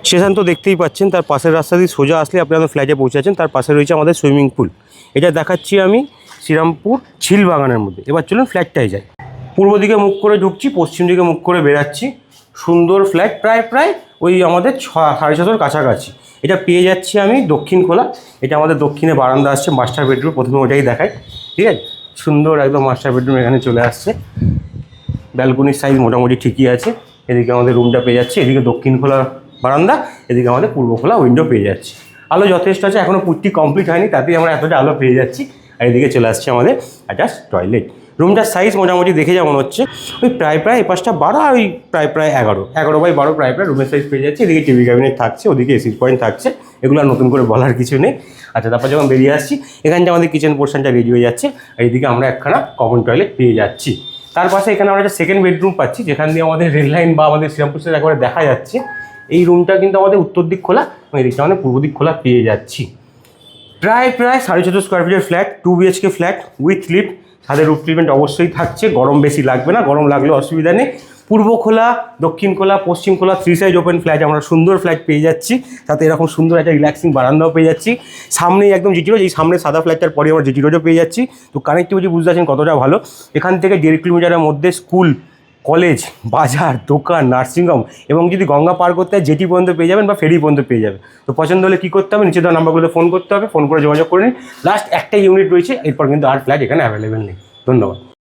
Station তো দেখতেই পাচ্ছেন, তার পাশের রাস্তা দিয়ে সোজা আসলে আপনারা ফ্ল্যাটে পৌঁছে যাচ্ছেন। তার পাশে রয়েছে আমাদের সুইমিং পুল। এটা দেখাচ্ছি আমি শ্রীরামপুর ঝিলবাগানের মধ্যে। এবার চলুন ফ্ল্যাটটাই যাই। পূর্ব দিকে মুখ করে ঢুকছি, পশ্চিম দিকে মুখ করে বেরাচ্ছি। সুন্দর ফ্ল্যাট, প্রায় ওই আমাদের 650-র কাছাকাছি। এটা পেয়ে যাচ্ছি আমি দক্ষিণ খোলা। এটা আমাদের দক্ষিণে বারান্দা আসছে, মাস্টার বেডরুম। প্রথমে ওটাই দেখাই, ঠিক আছে? সুন্দর একদম মাস্টার বেডরুম এখানে চলে আসছে। ব্যালকনির সাইজ মোটামুটি ঠিকই আছে। এদিকে আমাদের রুমটা পেয়ে যাচ্ছে, এদিকে দক্ষিণ খোলা বারান্দা, এদিকে আমাদের পূর্ব খোলা উইন্ডো পেয়ে যাচ্ছি। আলো যথেষ্ট আছে, এখনও পুট্টি কমপ্লিট হয়নি, তাতেই আমরা এতটা আলো পেয়ে যাচ্ছি। আর এদিকে চলে আসছে আমাদের অ্যাটাচ টয়লেট। রুমটার সাইজ মোটামুটি দেখে যেমন হচ্ছে ওই প্রায় 5টা 12 আর ওই প্রায় 11 বাই 12 প্রায় রুমের সাইজ পেয়ে যাচ্ছে। এদিকে টিভি ক্যাবিনেট থাকছে, ওদিকে এসির পয়েন্ট থাকছে। এগুলো আর নতুন করে বলার কিছু নেই। আচ্ছা, তারপর যখন বেরিয়ে আসছি, এখানটা আমাদের কিচেন পোর্শনটা রেডি হয়ে যাচ্ছে। আর এদিকে আমরা একখানা কমন টয়লেট পেয়ে যাচ্ছি। তার পাশে এখানে আমরা একটা সেকেন্ড বেডরুম পাচ্ছি, যেখান দিয়ে আমাদের রেল লাইন বা আমাদের শ্রীরামপুর স্টেশন একবারে দেখা যাচ্ছে। এই রুমটা কিন্তু আমাদের উত্তর দিক খোলা এবং এদিকটা আমাদের পূর্ব দিক খোলা পেয়ে যাচ্ছি। প্রায় 14.5 স্কোয়ার ফিটের flat, 2 BHK flat with lift. ছাদের রুফ ট্রিটমেন্ট অবশ্যই থাকছে, গরম বেশি লাগবে না, গরম লাগলেও অসুবিধা নেই। পূর্ব খোলা, দক্ষিণ খোলা, পশ্চিম খোলা, 3 সাইড ওপেন ফ্ল্যাট আমরা সুন্দর ফ্ল্যাট পেয়ে যাচ্ছি। তাতে এরকম সুন্দর একটা রিল্যাক্সিং বারান্দাও পেয়ে যাচ্ছি। সামনেই একদম জিটি রোড, এই সামনে সাদা ফ্ল্যাটটার পরে আমরা জিটি রোডও পেয়ে যাচ্ছি। তো কানেক্টিভিটি বুঝতে পারছেন কতটা ভালো। এখান থেকে 1.5 কিলোমিটারের মধ্যে স্কুল, কলেজ, বাজার, দোকান, নার্সিংহোম এবং যদি গঙ্গা পার করতে হয় জেটি পর্যন্ত পেয়ে যাবেন বা ফেরি পর্যন্ত পেয়ে যাবেন। তো পছন্দ হলে কী করতে হবে, নিচে দেওয়া নাম্বারগুলোতে ফোন করতে হবে, ফোন করে যোগাযোগ করে নিন। লাস্ট একটা ইউনিট রয়েছে, এরপর কিন্তু আর ফ্ল্যাট এখানে অ্যাভেলেবেল নেই। ধন্যবাদ।